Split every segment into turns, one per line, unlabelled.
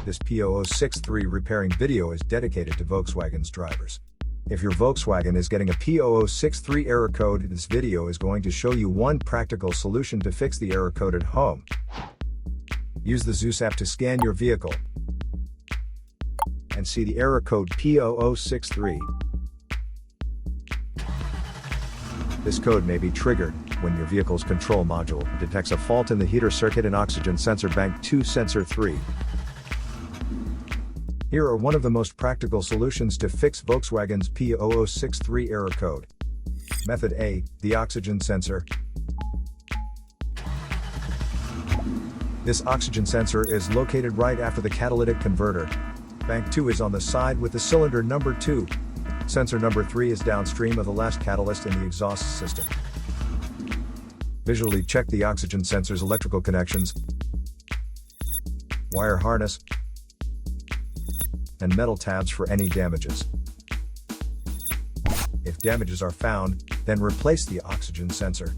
This P0063 repairing video is dedicated to Volkswagen's drivers. If your Volkswagen is getting a P0063 error code, this video is going to show you one practical solution to fix the error code at home. Use the Zeus app to scan your vehicle and see the error code P0063. This code may be triggered when your vehicle's control module detects a fault in the heater circuit and oxygen sensor bank 2 sensor 3. Here are one of the most practical solutions to fix Volkswagen's P0063 error code. Method A, the oxygen sensor. This oxygen sensor is located right after the catalytic converter. Bank 2 is on the side with the cylinder number 2. Sensor number 3 is downstream of the last catalyst in the exhaust system. Visually check the oxygen sensor's electrical connections, wire harness, and metal tabs for any damages. If damages are found, then replace the oxygen sensor.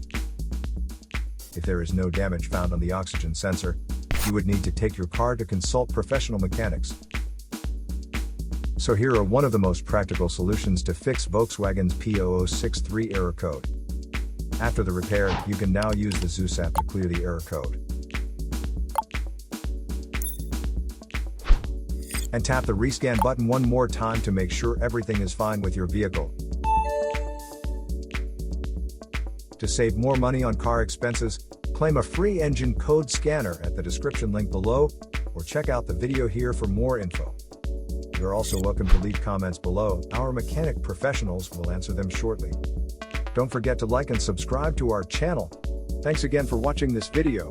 If there is no damage found on the oxygen sensor, you would need to take your car to consult professional mechanics. So here are one of the most practical solutions to fix Volkswagen's P0063 error code. After the repair, you can now use the Zeus app to clear the error code. And tap the rescan button one more time to make sure everything is fine with your vehicle. To save more money on car expenses, claim a free engine code scanner at the description link below, or check out the video here for more info. You're also welcome to leave comments below. Our mechanic professionals will answer them shortly. Don't forget to like and subscribe to our channel. Thanks again for watching this video.